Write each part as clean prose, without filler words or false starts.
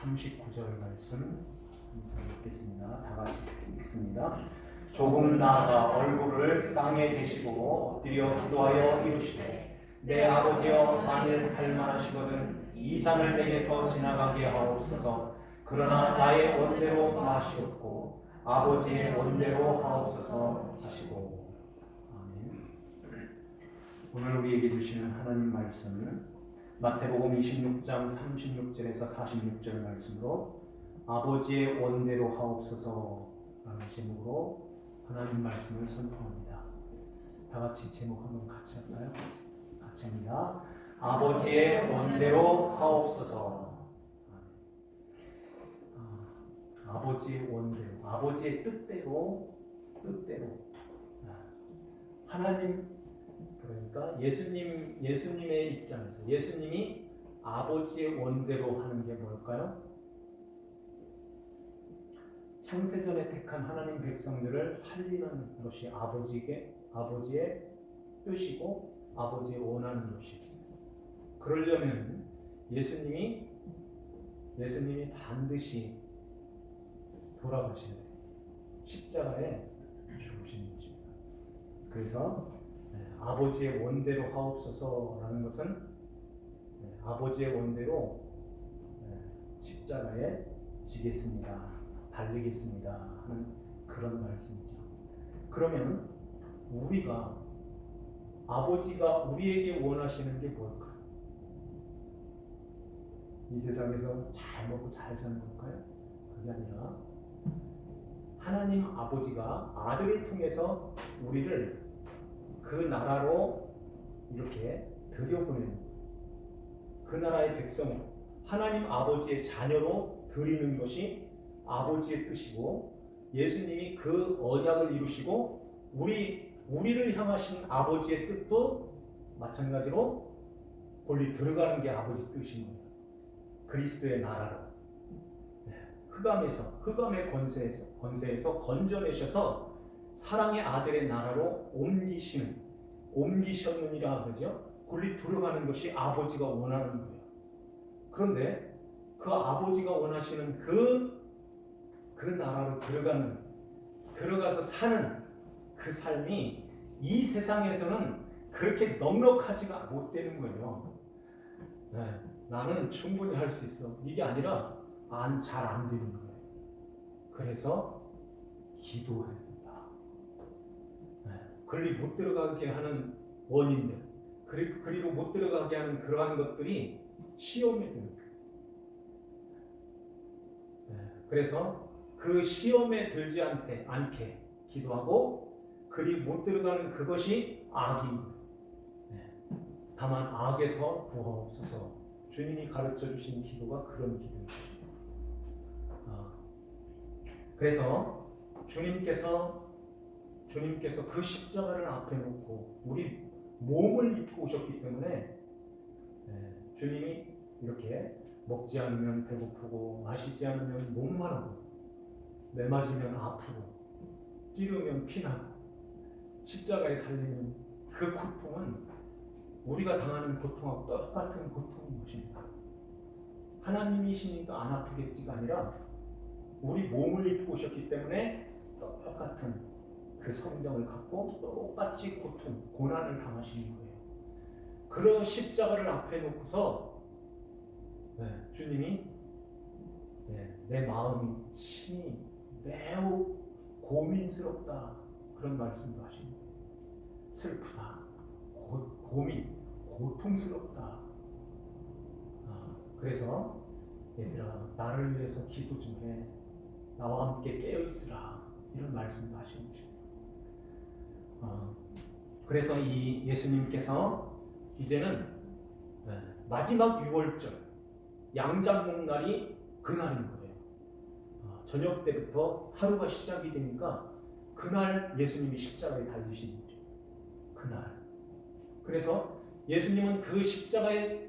39절 말씀 읽겠습니다. 다 같이 읽습니다. 조금 나아가 얼굴을 땅에 대시고 엎드려 기도하여 이르시되 내 아버지여 만일 할만하시거든 이 잔을 내게서 지나가게 하옵소서. 그러나 나의 원대로 마시옵고 아버지의 원대로 하옵소서 하시고. 아멘. 오늘 우리에게 주시는 하나님 말씀은 마태복음 26장 36절에서 46절 말씀으로 아버지의 원대로 하옵소서라는 제목으로 하나님 말씀을 선포합니다. 다 같이 제목 한번 같이 할까요? 같이 합니다. 아버지의 원대로 하옵소서. 아버지의 원대로, 아버지의 뜻대로 하나님, 그러니까 예수님의 입장에서 예수님이 아버지의 원대로 하는 게 뭘까요? 창세전에 택한 하나님 백성들을 살리는 것이 아버지의 뜻이고 아버지의 원하는 것이었어요. 그러려면 예수님이 반드시 돌아가셔야 돼요. 십자가에 죽으시는 것입니다. 그래서 아버지의 원대로 하옵소서라는 것은 아버지의 원대로 십자가에 지겠습니다, 달리겠습니다 하는 그런 말씀이죠. 그러면 아버지가 우리에게 원하시는 게 뭘까요? 이 세상에서 잘 먹고 잘 사는 걸까요? 그게 아니라 하나님 아버지가 아들을 통해서 우리를 그 나라로 이렇게 들여보내는, 그 나라의 백성으로 하나님 아버지의 자녀로 드리는 것이 아버지의 뜻이고, 예수님이 그 언약을 이루시고 우리를 향하신 아버지의 뜻도 마찬가지로 권리 들어가는 게 아버지 뜻인 거예요. 그리스도의 나라로 흑암의 권세에서 건져내셔서 사랑의 아들의 나라로 옮기셨느니라 하죠. 권리 들어가는 것이 아버지가 원하는 거예요. 그런데 그 아버지가 원하시는 그 나라로 들어가서 사는 그 삶이 이 세상에서는 그렇게 넉넉하지가 못되는 거예요. 나는 충분히 할 수 있어. 이게 아니라 잘 안 되는 거예요. 그래서 기도해야 된다. 권리 못 들어가게 하는 원인들, 그리고 못 들어가게 하는 그러한 것들이 시험에 드는 거예요. 그래서 그 시험에 들지 않게 기도하고, 그리고 못 들어가는 그것이 악인 거예요. 다만 악에서 구하옵소서. 주님이 가르쳐 주신 기도가 그런 기도입니다. 그래서 주님께서 그 십자가를 앞에 놓고 우리 몸을 입고 오셨기 때문에 주님이 이렇게 먹지 않으면 배고프고 마시지 않으면 목마르고 매맞으면 아프고 찌르면 피나고 십자가에 달리는 그 고통은 우리가 당하는 고통하고 똑같은 고통인 것입니다. 하나님이시니까 안 아프겠지가 아니라 우리 몸을 입고 오셨기 때문에 똑같은 그 성정을 갖고 똑같이 고난을 당하시는 거예요. 그런 십자가를 앞에 놓고서 주님이 내 마음이 심히 매우 고민스럽다, 그런 말씀도 하시는 거예요. 슬프다, 고통스럽다. 그래서 얘들아, 나를 위해서 기도 좀 해. 나와 함께 깨어 있으라. 이런 말씀도 하시는 것입니다. 그래서 이 예수님께서 이제는 마지막 6월절 양장목 날이 그날인 거예요. 저녁 때부터 하루가 시작이 되니까 그날 예수님이 십자가에 달리신 거죠. 그날. 그래서 예수님은 그 십자가에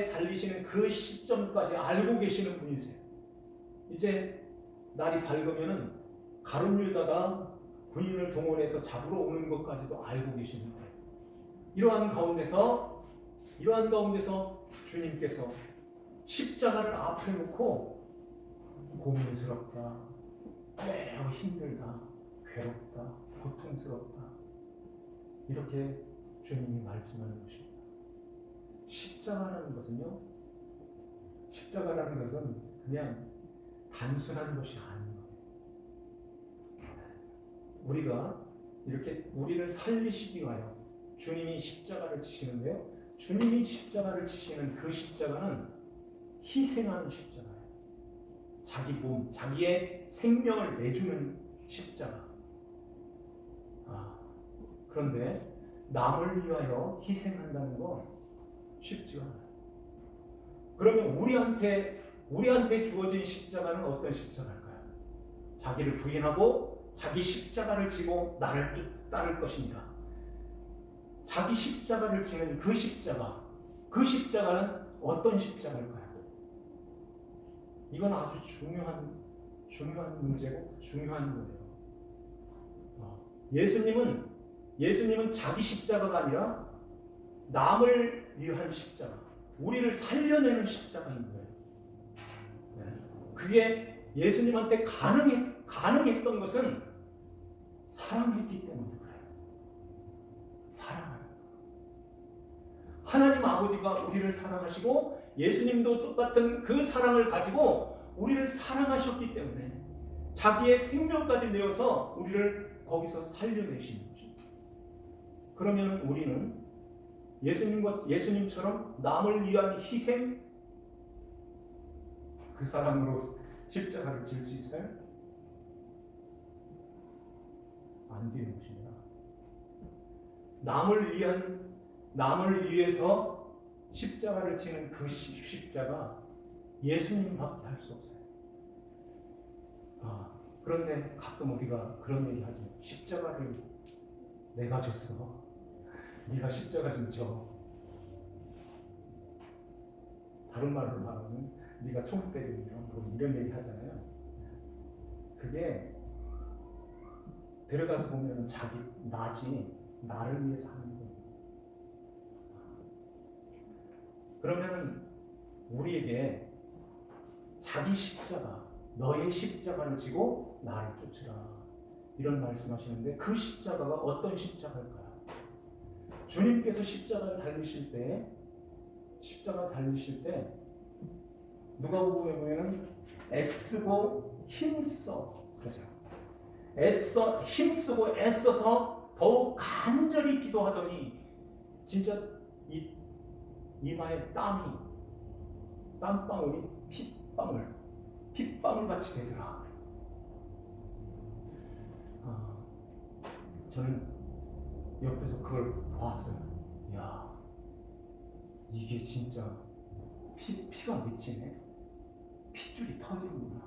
달리시는 그 시점까지 알고 계시는 분이세요. 이제 날이 밝으면은 가룟 유다가 군인을 동원해서 잡으러 오는 것까지도 알고 계시는 거예요. 이러한 가운데서 주님께서 십자가를 앞에 놓고 고민스럽다, 매우 힘들다, 괴롭다, 고통스럽다, 이렇게 주님이 말씀하는 것입니다. 십자가라는 것은 그냥 단순한 것이 아닌 거예요. 우리가 이렇게 우리를 살리시기 위하여 주님이 십자가를 지시는데요. 주님이 십자가를 지시는 그 십자가는 희생하는 십자가예요. 자기 몸, 자기의 생명을 내주는 십자가. 그런데 남을 위하여 희생한다는 건 쉽지가 않아요. 그러면 우리한테 주어진 십자가는 어떤 십자가일까요? 자기를 부인하고 자기 십자가를 지고 나를 따를 것이니라. 자기 십자가를 지는 그 십자가는 어떤 십자가일까요? 이건 아주 중요한 문제고 중요한 거예요. 예수님은 자기 십자가가 아니라 남을 위한 십자가, 우리를 살려내는 십자가인 거예요. 그게 예수님한테 가능했던 것은 사랑했기 때문에 그래요. 사랑하는 거. 하나님 아버지가 우리를 사랑하시고 예수님도 똑같은 그 사랑을 가지고 우리를 사랑하셨기 때문에 자기의 생명까지 내어서 우리를 거기서 살려내시는 것입니다. 그러면 우리는 예수님처럼 남을 위한 희생, 그 사랑으로 십자가를 질 수 있어요? 안 되는 것입니다. 남을 위해서 십자가를 지는 그 십자가 예수님밖에 할 수 없어요. 그런데 가끔 우리가 그런 얘기 하죠. 십자가를 내가 졌어. 네가 십자가 좀 져. 다른 말로 말하면 네가 총 때리면 뭐 이런 얘기 하잖아요. 그게 들어가서 보면 나를 위해서 하는 거예요. 그러면 우리에게 자기 십자가, 너의 십자가를 지고 나를 쫓으라, 이런 말씀하시는데 그 십자가가 어떤 십자가일까요? 주님께서 십자가를 달리실 때 누가복음에 보면은 애쓰고 힘써 그러죠. 힘쓰고 애써서 더욱 간절히 기도하더니 진짜 이마에 땀방울이 핏방울 같이 되더라. 저는 옆에서 그걸 보았어요. 야, 이게 진짜 피가 맺히네. 핏줄이 터지는구나.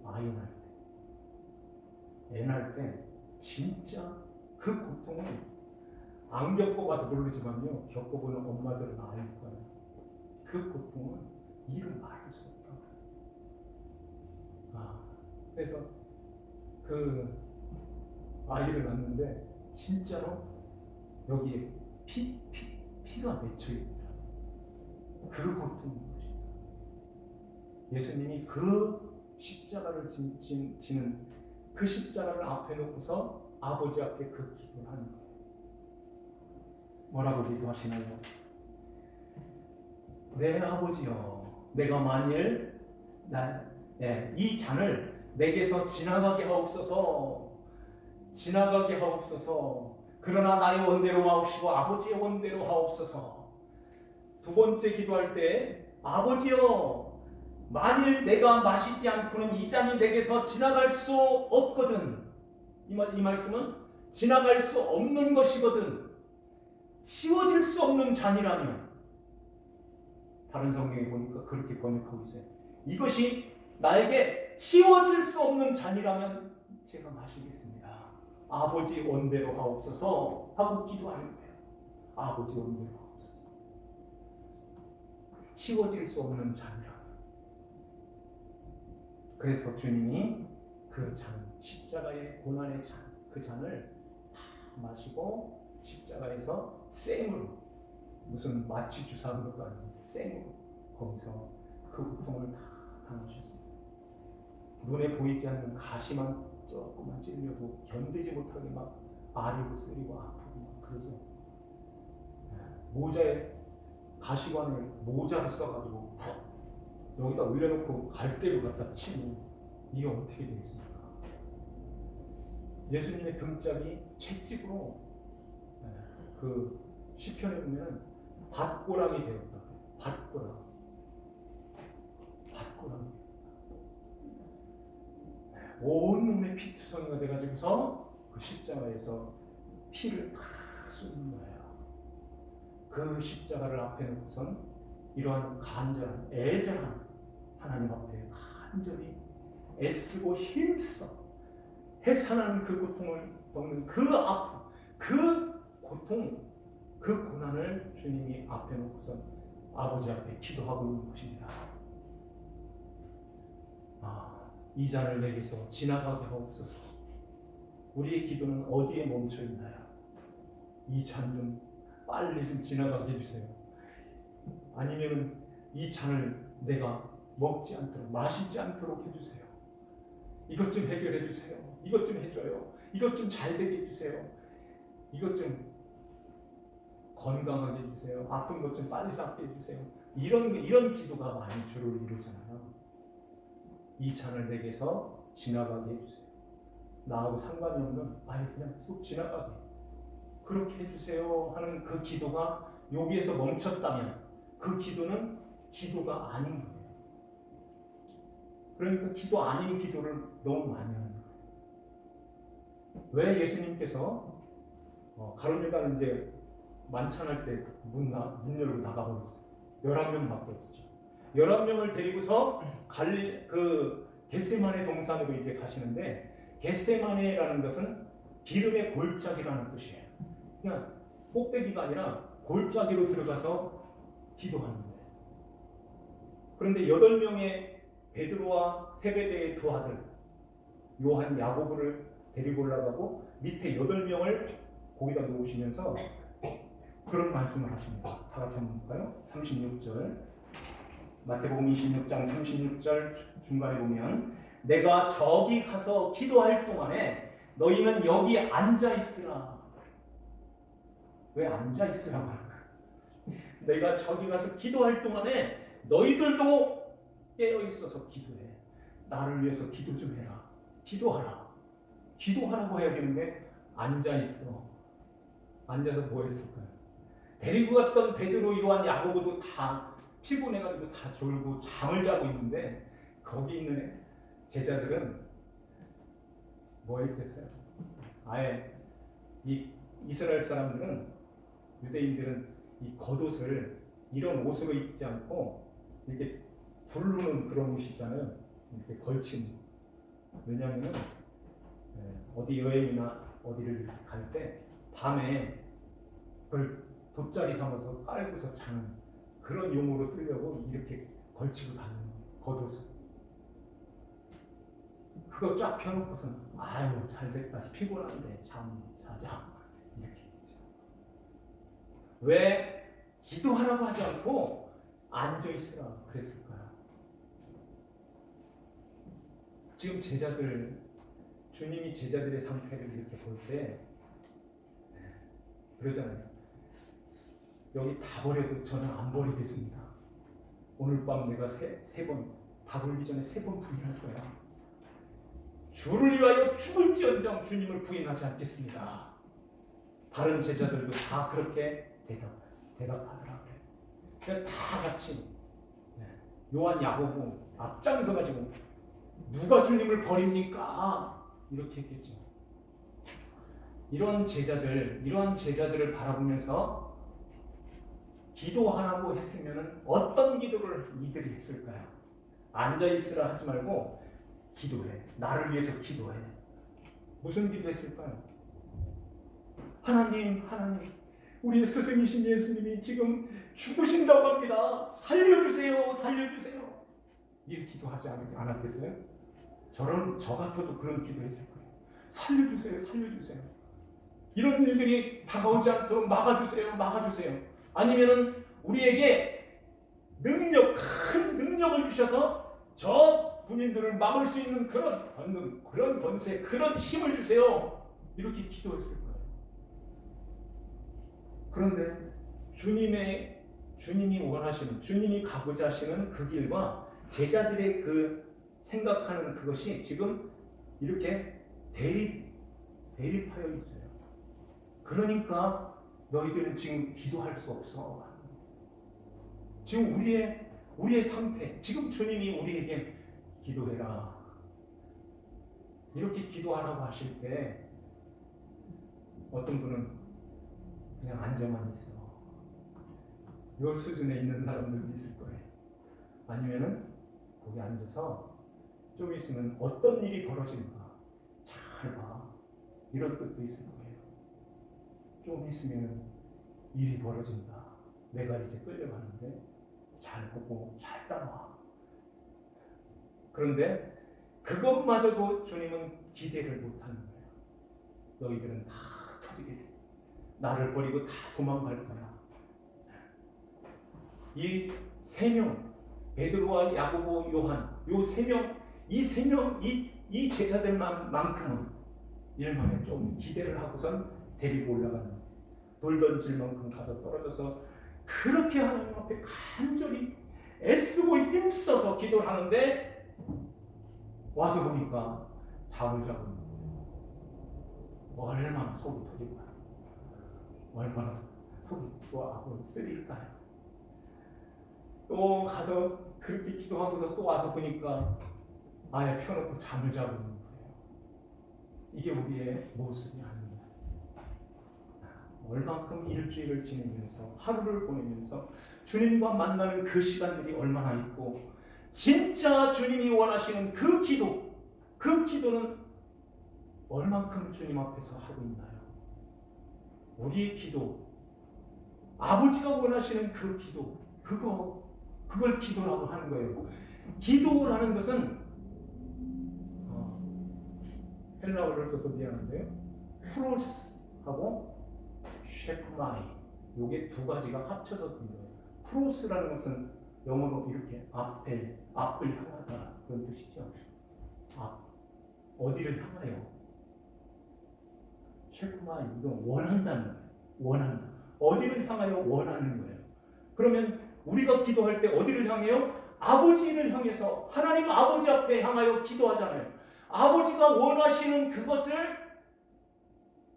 아이 낳을 때, 애 낳을 때 진짜 그 고통을 안 겪어봐서 모르지만요, 겪어보는 엄마들은 알 거예요. 그 고통은 이를 말할 수 없다. 그래서 그 아이를 낳는데 진짜로 여기에 피가 맺혀 있더라. 그 고통인 것입니다. 예수님이 그 십자가를 지는 그 십자가를 앞에 놓고서 아버지 앞에 그 기도를 하는 거예요. 뭐라고 기도하시나요? 내 아버지여, 내가 만일 이 잔을 내게서 지나가게 하옵소서. 그러나 나의 원대로 하옵시고 아버지의 원대로 하옵소서. 두 번째 기도할 때, 아버지여, 만일 내가 마시지 않고는 이 잔이 내게서 지나갈 수 없거든. 이 말씀은 지나갈 수 없는 것이거든. 치워질 수 없는 잔이라면, 다른 성경에 보니까 그렇게 번역하고 있어요. 이것이 나에게 치워질 수 없는 잔이라면 제가 마시겠습니다. 아버지 원대로 하옵소서 하고 기도하는 거예요. 아버지 원대로 하옵소서. 치워질 수 없는 잔이라면. 그래서 주님이 그 잔, 십자가의 고난의 잔, 그 잔을 다 마시고 십자가에서 생으로, 무슨 마취 주사한 것도 아니고 생으로 거기서 그 고통을 다 당하셨습니다. 눈에 보이지 않는 가시만 조금만 찔려도 견디지 못하게 막 아리고 쓰리고 아프고 막 그러죠. 모자에 가시관을 모자를 써가지고 여기다 올려놓고 갈대로 갖다 치면 이게 어떻게 되겠습니까? 예수님의 등짝이 채찍으로 그 시편에 보면 밧고랑이 되었다. 밧고랑. 온몸에 피투성이가 돼가지고서 그 십자가에서 피를 다 쏟는 거예요. 그 십자가를 앞에 놓고선 이러한 간절한 애절한 하나님 앞에 간절히 애쓰고 힘써 해산하는 그 고통을 겪는 그 아픔, 그 고통, 그 고난을 주님이 앞에 놓고선 아버지 앞에 기도하고 있는 것입니다. 이 잔을 내게서 지나가게 하옵소서. 우리의 기도는 어디에 멈춰 있나요? 이 잔 좀 빨리 좀 지나가게 해주세요. 아니면 이 잔을 내가 먹지 않도록, 마시지 않도록 해주세요. 이것 좀 해결해 주세요. 이것 좀 해줘요. 이것 좀 잘 되게 해주세요. 이것 좀 건강하게 해주세요. 아픈 것 좀 빨리 낫게 해주세요. 이런 기도가 많이 주를 이루잖아요. 이 잔을 내게서 지나가게 해주세요. 나하고 상관이 없는 그냥 쏙 지나가게 그렇게 해주세요 하는 그 기도가 여기에서 멈췄다면 그 기도는 기도가 아닌 거예요. 그러니까 기도 아닌 기도를 너무 많이 하는 거예요. 왜 예수님께서 가룟유다는 이제 만찬할 때 문 열고 나가버렸어요. 11명밖에 없었죠. 11명을 데리고서 그 겟세마네 동산으로 이제 가시는데, 겟세마네라는 것은 기름의 골짜기라는 뜻이에요. 그냥 꼭대기가 아니라 골짜기로 들어가서 기도하는 거예요. 그런데 8명의 베드로와 세베대의 두 아들 요한, 야고보를 데리고 올라가고 밑에 8명을 거기다 놓으시면서 그런 말씀을 하십니다. 다 같이 한번 볼까요? 36절 마태복음 26장 36절 중간에 보면 내가 저기 가서 기도할 동안에 너희는 여기 앉아있으라. 왜 앉아있으라고 할까? 내가 저기 가서 기도할 동안에 너희들도 깨어있어서 기도해. 나를 위해서 기도 좀 해라. 기도하라. 기도하라고 해야 되는데 앉아있어. 앉아서 뭐 했을까요? 데리고 갔던 베드로, 요한, 야고보도 다 피곤해가지고 다 졸고 잠을 자고 있는데 거기 있는 제자들은 뭐 했겠어요? 아예 이 이스라엘 사람들은, 유대인들은 이 겉옷을 이런 옷으로 입지 않고 이렇게 두르는 그런 옷이 있잖아요. 이렇게 걸친. 왜냐하면 어디 여행이나 어디를 갈 때 밤에 그걸 돗자리 삼아서 깔고서 자는 그런 용어로 쓰려고 이렇게 걸치고 다니는 겉옷을. 그거 쫙 펴놓고서는 아유 잘됐다, 피곤한데 잠 자자 이렇게 했죠. 왜 기도하라고 하지 않고 앉아있으라 그랬을까요? 지금 제자들, 주님이 제자들의 상태를 이렇게 볼 때 그러잖아요. 여기 다 버려도 저는 안 버리겠습니다. 오늘 밤 내가 세 번, 다 불기 전에 3번 부인할 거야. 주를 위하여 죽을지언정 주님을 부인하지 않겠습니다. 다른 제자들도 다 그렇게 대답하더라 그래요. 그러니까 다 같이 요한, 야고보 앞장서 가지고 누가 주님을 버립니까? 이렇게 했겠죠. 이러한 제자들을 바라보면서 기도하라고 했으면 어떤 기도를 이들이 했을까요? 앉아있으라 하지 말고 기도해. 나를 위해서 기도해. 무슨 기도했을까요? 하나님, 우리의 스승이신 예수님이 지금 죽으신다고 합니다. 살려주세요. 이 기도하지 않았겠어요? 저 같아도 그런 기도했을 거예요. 살려주세요. 이런 일들이 다가오지 않도록 막아주세요. 아니면은 우리에게 큰 능력을 주셔서 저 군인들을 막을 수 있는 그런 권세, 그런 힘을 주세요. 이렇게 기도했을 거예요. 그런데 주님이 원하시는, 주님이 가고자 하시는 그 길과 제자들의 그 생각하는 그것이 지금 이렇게 대립하여 있어요. 그러니까 너희들은 지금 기도할 수 없어. 지금 우리의 상태, 지금 주님이 우리에게 기도해라, 이렇게 기도하라고 하실 때 어떤 분은 그냥 앉아만 있어. 이 수준에 있는 사람들도 있을 거예요. 아니면은 거기 앉아서 좀 있으면 어떤 일이 벌어질까 잘 봐, 이런 뜻도 있을 거예요. 좀 있으면 일이 벌어진다, 내가 이제 끌려가는데 잘 보고 잘 따라와. 그런데 그것마저도 주님은 기대를 못하는 거예요. 너희들은 다 터지게 돼. 나를 버리고 다 도망갈 거야. 이 세 명, 베드로와 야고보, 요한, 요 세 명, 이 제자들만큼은 일만에 좀 기대를 하고선 데리고 올라가는, 돌 던질 만큼 가서 떨어져서 그렇게 하나님 앞에 간절히 애쓰고 힘써서 기도를 하는데 와서 보니까 잠을 자고 있는 거예요. 얼마나 속이 터질까요? 얼마나 속이 또 쓰릴까요? 또 가서 그렇게 기도하고서 또 와서 보니까 아예 펴놓고 잠을 자고 있는 거예요. 이게 우리의 모습이 아닙니다. 얼만큼 일주일을 지내면서 하루를 보내면서 주님과 만나는 그 시간들이 얼마나 있고, 진짜 주님이 원하시는 그 기도는 얼만큼 주님 앞에서 하고 있나요? 우리의 기도, 아버지가 원하시는 그 기도, 그걸 기도라고 하는 거예요. 기도라는 것은 헬라어를 써서 미안한데요, 프로스하고 쉐크마이, 요게 두 가지가 합쳐서 된 거예요. 프로스라는 것은 영어로 이렇게 앞을 향하다, 그런 뜻이죠. 어디를 향하여. 쉐크마이, 이건 원한다는 거예요. 원한다. 어디를 향하여 원하는 거예요. 그러면 우리가 기도할 때 어디를 향해요? 아버지를 향해서, 하나님 아버지 앞에 향하여 기도하잖아요. 아버지가 원하시는 그것을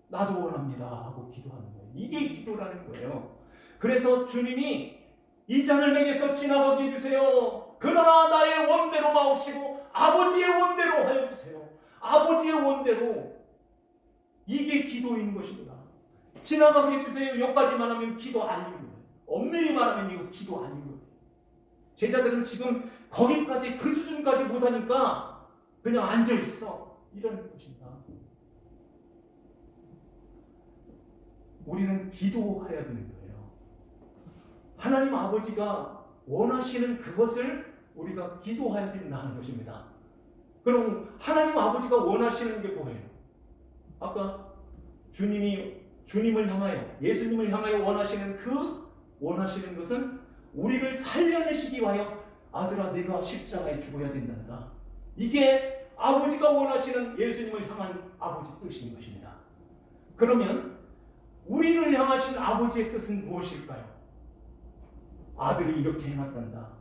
나도 원합니다 하고 기도하는 거예요. 이게 기도라는 거예요. 그래서 주님이 이 잔을 내게서 지나가게 해주세요. 그러나 나의 원대로 마옵시고 아버지의 원대로 하여 주세요. 아버지의 원대로. 이게 기도인 것입니다. 지나가게 해주세요, 여기까지만 하면 기도 아닌 거예요. 엄밀히 말하면 이거 기도 아닌 거예요. 제자들은 지금 거기까지, 그 수준까지 못하니까 그냥 앉아있어, 이런 것입니다. 우리는 기도해야 되는 거예요. 하나님 아버지가 원하시는 그것을 우리가 기도해야 된다는 것입니다. 그럼 하나님 아버지가 원하시는 게 뭐예요? 아까 주님을 향하여, 예수님을 향하여 원하시는 것은 우리를 살려내시기 위하여 아들아 네가 십자가에 죽어야 된단다. 이게 아버지가 원하시는 예수님을 향한 아버지 뜻인 것입니다. 그러면 우리를 향하신 아버지의 뜻은 무엇일까요? 아들이 이렇게 해놨단다.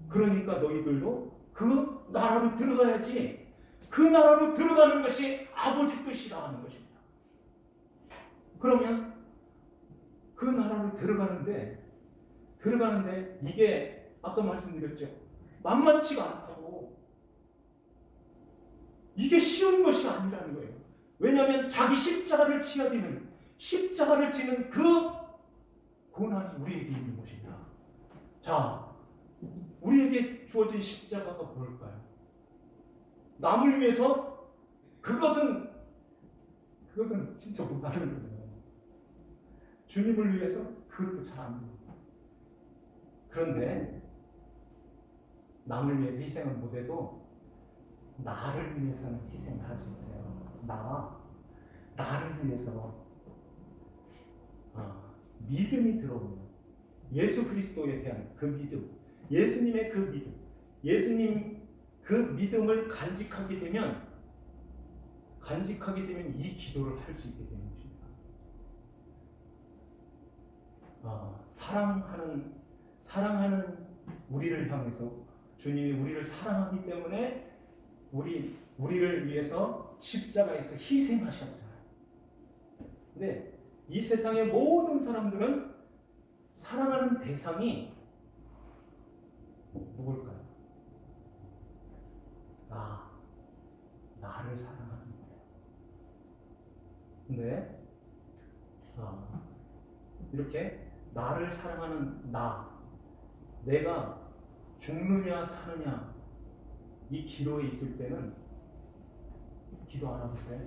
그러니까 너희들도 그 나라로 들어가야지. 그 나라로 들어가는 것이 아버지 뜻이라 하는 것입니다. 그러면 그 나라로 들어가는데 이게 아까 말씀드렸죠. 만만치가 않다고. 이게 쉬운 것이 아니라는 거예요. 왜냐하면 자기 십자가를 지어야 되는, 십자가를 지는 그 고난이 우리에게 있는 것입니다. 자, 우리에게 주어진 십자가가 뭘까요? 남을 위해서 그것은 진짜 못하는 거예요. 주님을 위해서 그것도 잘 안 돼요. 그런데 남을 위해서 희생을 못해도 나를 위해서는 희생을 할 수 있어요. 나를 위해서 믿음이 들어오면, 예수 그리스도에 대한 그 믿음, 예수님의 그 믿음, 예수님 그 믿음을 간직하게 되면 이 기도를 할 수 있게 되는 것입니다. 사랑하는 우리를 향해서 주님이 우리를 사랑하기 때문에 우리를 위해서 십자가에서 희생하셨잖아요. 근데 이 세상의 모든 사람들은 사랑하는 대상이 누굴까요? 나를 사랑하는 거예요. 근데 이렇게 나를 사랑하는 내가 죽느냐 사느냐 이 기로에 있을 때는 기도 안 하고 있어요.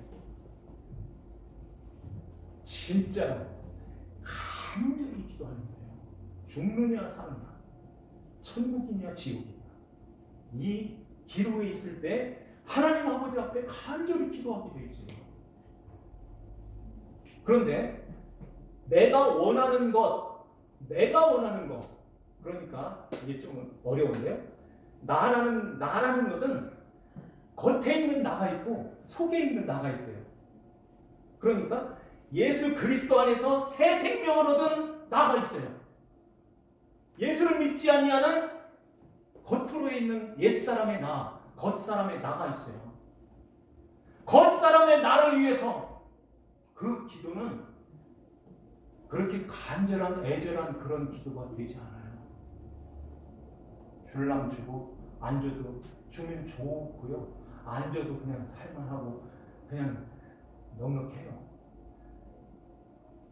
진짜 간절히 기도하는 거예요. 죽느냐 사느냐, 천국이냐 지옥이냐 이 기로에 있을 때 하나님 아버지 앞에 간절히 기도하게 되어 있어요. 그런데 내가 원하는 것 그러니까 이게 좀 어려운데요. 나라는 것은 겉에 있는 나가 있고 속에 있는 나가 있어요. 그러니까 예수 그리스도 안에서 새 생명을 얻은 나가 있어요. 예수를 믿지 아니하는 겉으로 있는 옛사람의 겉사람의 나가 있어요. 겉사람의 나를 위해서 그 기도는 그렇게 간절한 애절한 그런 기도가 되지 않아요. 줄라면 주고 안 줘도 주면 좋고요. 안 줘도 그냥 살만하고 그냥 넉넉해요.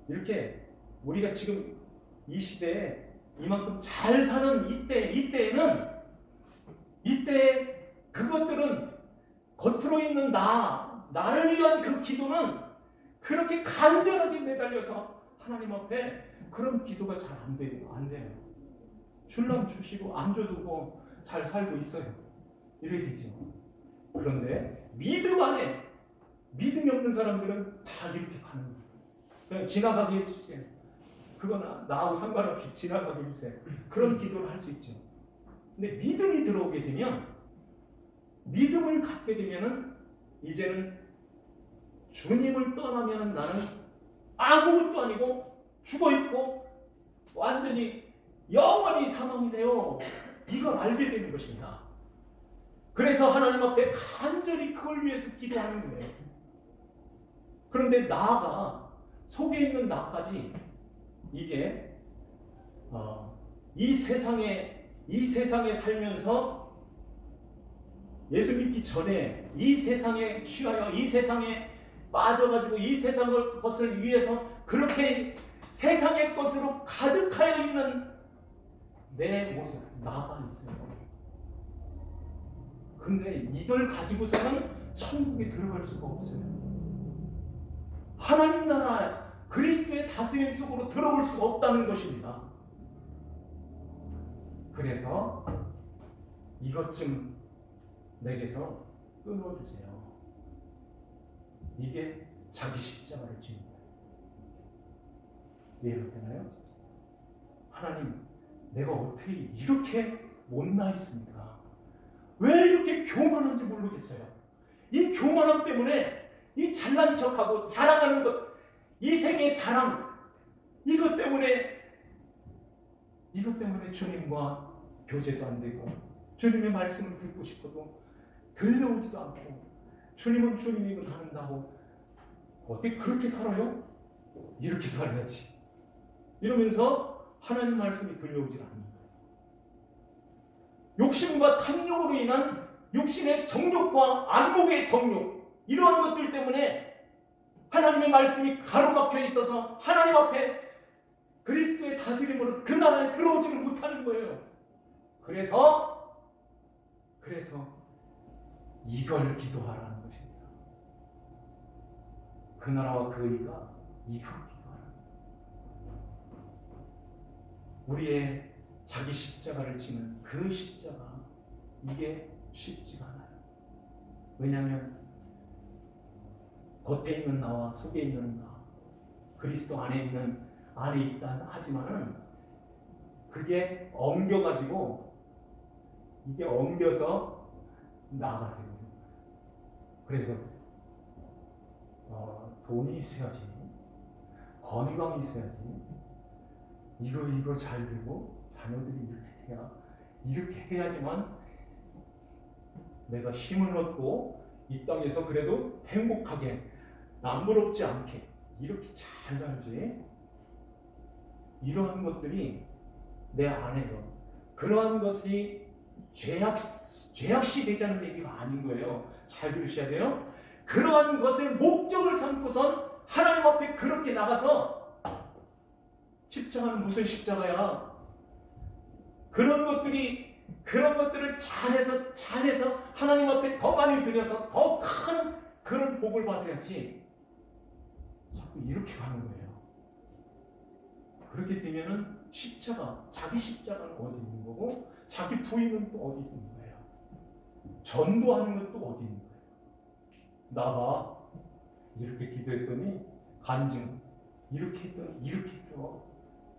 이렇게 우리가 지금 이 시대에 이만큼 잘 사는 이때에 그것들은 겉으로 있는 나를 위한 그 기도는 그렇게 간절하게 매달려서 하나님 앞에 그런 기도가 잘 안 돼요. 줄라면 주시고 안 줘도 뭐 잘 살고 있어요. 이래야 되죠. 그런데 믿음이 없는 사람들은 다 이렇게 가는 거예요. 그냥 지나가게 해주세요. 그거나 나하고 상관없이 지나가게 해주세요. 그런 기도를 할 수 있죠. 근데 믿음이 들어오게 되면, 믿음을 갖게 되면은 이제는 주님을 떠나면은 나는 아무것도 아니고 죽어 있고 완전히 영원히 사망이네요. 이걸 알게 되는 것입니다. 그래서 하나님 앞에 간절히 그걸 위해서 기도하는 거예요. 그런데 나가 속에 있는 나까지 이게 이 세상에 살면서 예수 믿기 전에 이 세상에 취하여 이 세상에 빠져가지고 이 세상의 것을 위해서 그렇게 세상의 것으로 가득하여 있는 내 모습, 나가 있어요. 근데 이걸 가지고서는 천국에 들어갈 수가 없어요. 하나님 나라 그리스도의 다스림 속으로 들어올 수 없다는 것입니다. 그래서 이것 좀 내게서 끊어주세요. 이게 자기 십자가를 지는 거예요. 이해가 되나요? 하나님, 내가 어떻게 이렇게 못나 있습니까? 왜 이렇게 교만한지 모르겠어요. 이 교만함 때문에 이 잘난 척하고 자랑하는 것, 이 생의 자랑, 이것 때문에 주님과 교제도 안 되고 주님의 말씀을 듣고 싶어도 들려오지도 않고 주님은 주님이고 나는 나고 어떻게 그렇게 살아요? 이렇게 살아야지. 이러면서 하나님 말씀이 들려오질 않는 거예요. 욕심과 탐욕으로 인한 육신의 정욕과 안목의 정욕, 이러한 것들 때문에 하나님의 말씀이 가로막혀 있어서 하나님 앞에 그리스도의 다스림으로 그 나라에 들어오지를 못하는 거예요. 그래서 이걸 기도하라는 것입니다. 그 나라와 그 의가 이걸 기도하라는 거예요. 우리의 자기 십자가를 지는 그 십자가, 이게 쉽지가 않아요. 왜냐하면 겉에 있는 나와 속에 있는 나, 그리스도 안에 있다 하지만은 그게 엉겨가지고 이게 엉겨서 나가 되는 거예요. 그래서 돈이 있어야지, 건강이 있어야지, 이거 잘 되고 자녀들이 이렇게 돼야, 이렇게 해야지만 내가 힘을 얻고 이 땅에서 그래도 행복하게 남부럽지 않게 이렇게 잘 살지. 이러한 것들이 내 안에요. 그러한 것이 죄악시 되자는 얘기가 아닌 거예요. 잘 들으셔야 돼요. 그러한 것을 목적을 삼고선 하나님 앞에 그렇게 나가서, 십자가는 무슨 십자가야? 그런 것들을 잘해서 하나님 앞에 더 많이 드려서 더 큰 그런 복을 받아야지. 자꾸 이렇게 가는 거예요. 그렇게 되면은 자기 십자가는 어디 있는 거고, 자기 부인은 또 어디 있는 거예요. 전도하는 것도 어디 있는 거예요. 나봐, 이렇게 기도했더니 간증, 이렇게 했더니 이렇게 해줘,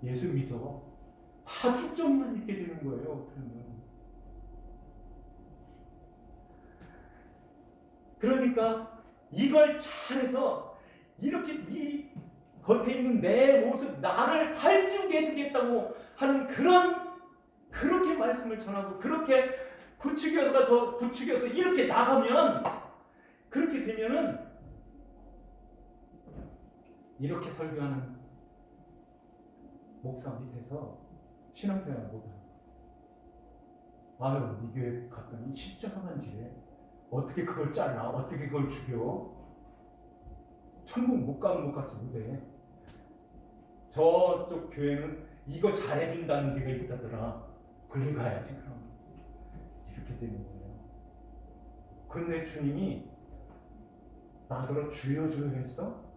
예수 믿어, 다 축전만 있게 되는 거예요. 그러니까 이걸 잘해서 이렇게 이 겉에 있는 내 모습, 나를 살찌우게 해주겠다고 하는 그렇게 말씀을 전하고, 그렇게 부추겨서 이렇게 나가면, 그렇게 되면은 이렇게 설교하는 목사 밑에서 신앙생활 못하는 거예요. 아유, 이 교회 갔더니 십자가만 지래, 어떻게 그걸 잘라, 어떻게 그걸 죽여, 천국 못 갈지 못해. 저쪽 교회는 이거 잘해준다는 데가 있다더라, 걸리 가야지 그럼. 이렇게 되는 거예요. 근데 주님이 나더러 주여 했어?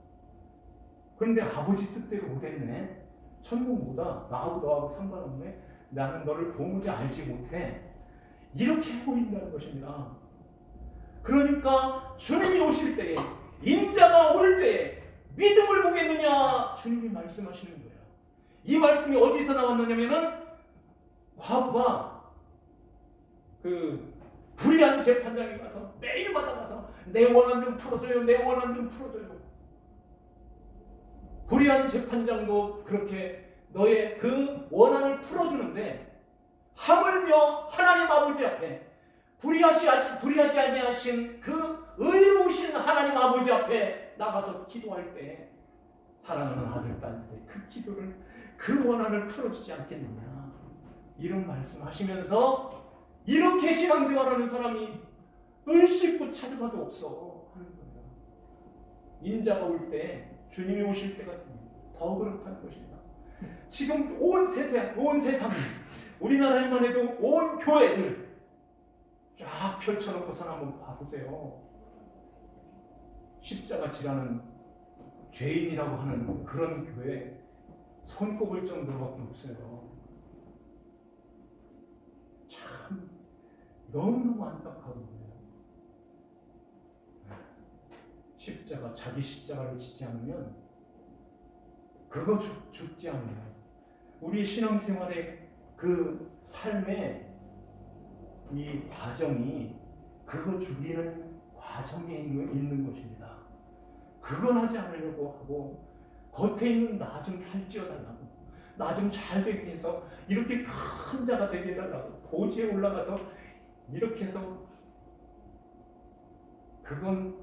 그런데 아버지 뜻대로 못했네. 천국 못와, 나하고 너하고 상관없네. 나는 너를 도무지 알지 못해. 이렇게 해버린다는 것입니다. 그러니까 주님이 오실 때에, 인자가 올 때에 믿음을 보겠느냐, 주님이 말씀하시는 거예요. 이 말씀이 어디서 나왔느냐면은, 과부가 그 불의한 재판장에 가서 매일마다 가서 내 원한 좀 풀어줘요, 내 원한 좀 풀어줘요. 불의한 재판장도 그렇게 너의 그 원한을 풀어주는데, 하물며 하나님 아버지 앞에, 불의하지 아니하신 그 의로우신 하나님 아버지 앞에 나가서 기도할 때 사랑하는 아들, 딸들의 그 기도를, 그 원한을 풀어주지 않겠느냐, 이런 말씀하시면서, 이렇게 신앙생활하는 사람이 눈 씻고 찾아봐도 없어 하는 거예요. 인자가 올 때, 주님이 오실 때가 더 그렇다는 것입니다. 지금 온 세상, 우리나라에만 해도 온 교회들 쫙 펼쳐놓고서 한번 봐보세요. 십자가 지라는 죄인이라고 하는 그런 교회 손꼽을 정도로밖에 없어요. 참 너무너무 안타까워요. 자기 십자가를 지지 않으면, 그거 죽지 않아요. 우리 신앙생활의 그 삶의 이 과정이, 그거 죽이는 과정에 있는 것입니다. 그건 하지 않으려고 하고, 겉에 있는 나 좀 살찌워달라고, 나 좀 잘 되게 해서 이렇게 큰 자가 되게 해달라고, 고지에 올라가서 이렇게 해서, 그건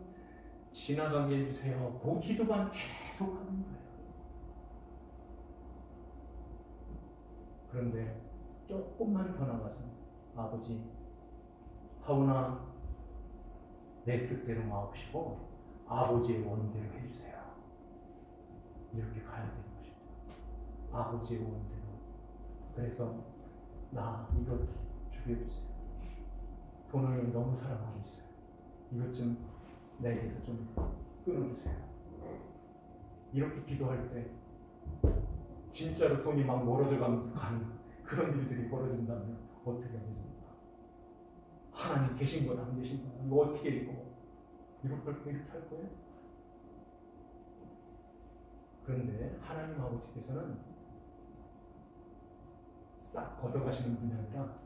지나가게 해주세요. 그 기도만 계속 하는 거예요. 그런데 조금만 더 나가서, 아버지, 하오나 내 뜻대로 마옵시고 아버지의 원대로 해주세요. 이렇게 가야 되는 것입니다. 아버지의 원대로. 그래서 나 이거 죽여주세요. 돈을 너무 사랑하고 있어요. 이것 좀 내게서 좀 끊어주세요. 이렇게 기도할 때 진짜로 돈이 막 멀어져 가는 그런 일들이 벌어진다면 어떻게 하겠습니까? 하나님 계신 거나 안 계신 거나 이거 어떻게 읽고 이렇게 할 거예요? 그런데 하나님 아버지께서는 싹 걷어가시는 분이 아니라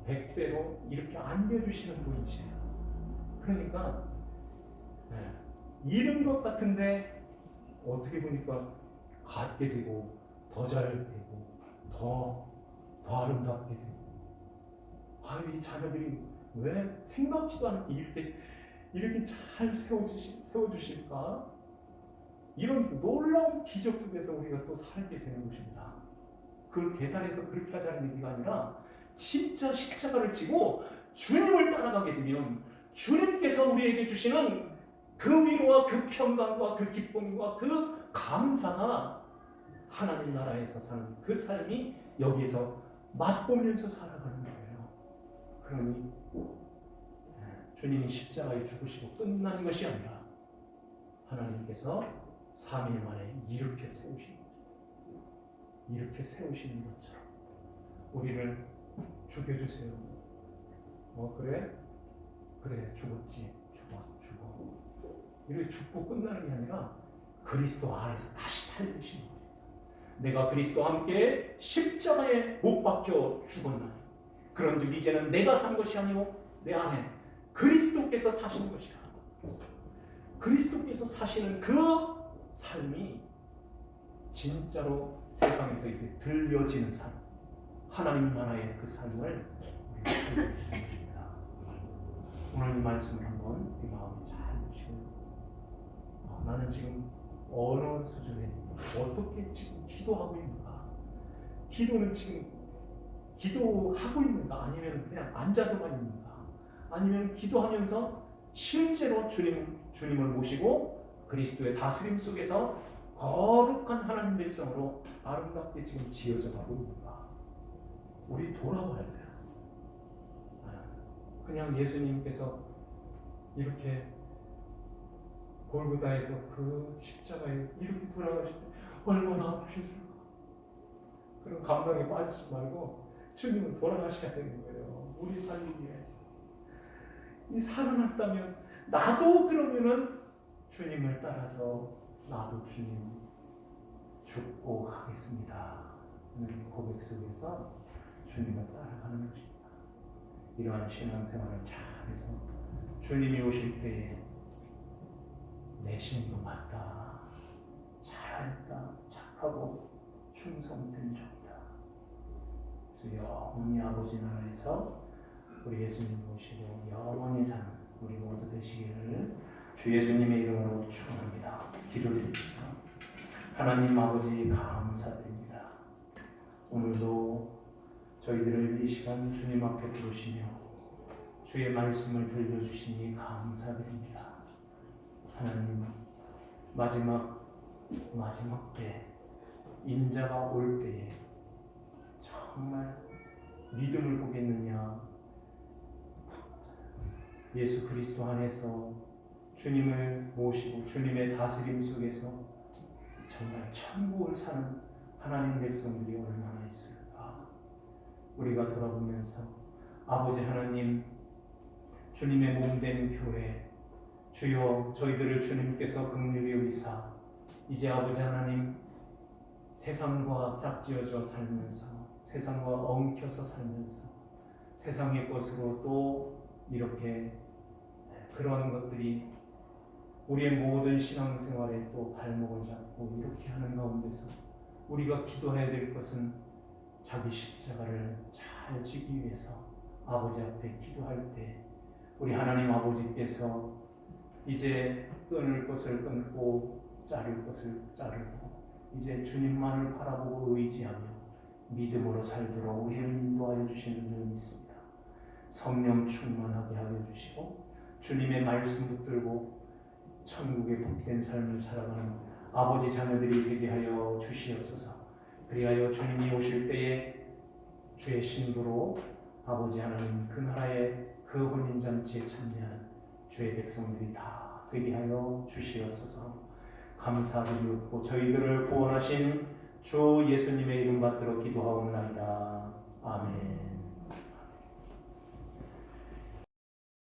100배로 이렇게 안겨주시는 분이세요. 그러니까 잃은 것 같은데 어떻게 보니까 갖게 되고 더 잘 되고 더 아름답게 되고, 이 자녀들이 왜 생각지도 않게 이렇게 잘 세워주실까? 이런 놀라운 기적 속에서 우리가 또 살게 되는 것입니다. 그걸 계산해서 그렇게 하자는 얘기가 아니라 진짜 십자가를 지고 주님을 따라가게 되면 주님께서 우리에게 주시는 그 위로와 그 평강과 그 기쁨과 그 감사가 하나님 나라에서 사는 그 삶이 여기서 맛보면서 살아가는 거예요. 그러니 주님이 십자가에 죽으시고 끝난 것이 아니라 하나님께서 3일 만에 이렇게 세우신 거죠. 이렇게 세우시는 것처럼 우리를 죽여주세요. 그래 죽었지. 죽어. 이렇게 죽고 끝나는 게 아니라 그리스도 안에서 다시 살리시는 거예요. 내가 그리스도와 함께 십자가에 못 박혀 죽었나니 그런즉 이제는 내가 산 것이 아니고 내 안에 그리스도께서 사시는 것이라. 그리스도께서 사시는 그 삶이 진짜로 세상에서 이제 들려지는 삶, 하나님 나라의 그 삶을 우리가 살게 되는 것입니다. 오늘 이 말씀을 한번 이 마음에 잘 보시고, 나는 지금 어느 수준에 어떻게 지금 기도하고 있는가? 기도는 지금 기도하고 있는가? 아니면 그냥 앉아서만 있는가? 아니면 기도하면서 실제로 주님을 모시고 그리스도의 다스림 속에서 거룩한 하나님 백성으로 아름답게 지금 지어져 가고 있는가? 우리 돌아봐야 돼요. 그냥 예수님께서 이렇게 골고다에서 그 십자가에 이렇게 돌아가실 때 얼마나 아프셨을까? 그런 감동에 빠지지 말고 주님은 돌아가셔야 되는 거예요. 우리 살기 위해서. 이 살아났다면 나도 그러면은 주님을 따라서 나도 주님 죽고 가겠습니다. 이런 고백 속에서 주님을 따라가는 것입니다. 이러한 신앙생활을 잘해서 주님이 오실 때에 내 신도 맞다, 잘했다, 착하고 충성된 종이다. 그래서 영원히 아버지 나라에서 우리 예수님 모시고 영원히 사는 우리 모두 되시기를 주 예수님의 이름으로 축원합니다. 기도드립니다. 하나님 아버지 감사드립니다. 오늘도 저희들을 이 시간 주님 앞에 부르시며 주의 말씀을 들려주시니 감사드립니다. 하나님, 마지막 때 인자가 올 때에 정말 믿음을 보겠느냐? 예수 그리스도 안에서 주님을 모시고 주님의 다스림 속에서 정말 천국을 사는 하나님 백성들이 얼마나 있을까? 우리가 돌아보면서 아버지 하나님, 주님의 몸된 교회, 주여 저희들을 주님께서 긍휼히 여기사 이제 아버지 하나님 세상과 짝지어져 살면서 세상과 엉켜서 살면서 세상의 것으로 또 이렇게 그러한 것들이 우리의 모든 신앙생활에 또 발목을 잡고 이렇게 하는 가운데서 우리가 기도해야 될 것은 자기 십자가를 잘 지기 위해서 아버지 앞에 기도할 때 우리 하나님 아버지께서 이제 끊을 것을 끊고 자를 것을 자르고 이제 주님만을 바라보고 의지하며 믿음으로 살도록 우리를 인도하여 주시는 줄 믿습니다. 성령 충만하게 하여 주시고 주님의 말씀 붙들고 천국의 복된 삶을 살아가는 아버지 자녀들이 되게 하여 주시옵소서. 그리하여 주님이 오실 때에 주의 신부로 아버지 하나님 그 나라의 그 혼인잔치에 참여하는 주의 백성들이 다 되게 하여 주시옵소서. 감사드리옵고 저희들을 구원하신 주 예수님의 이름 받들어 기도하옵나이다. 아멘.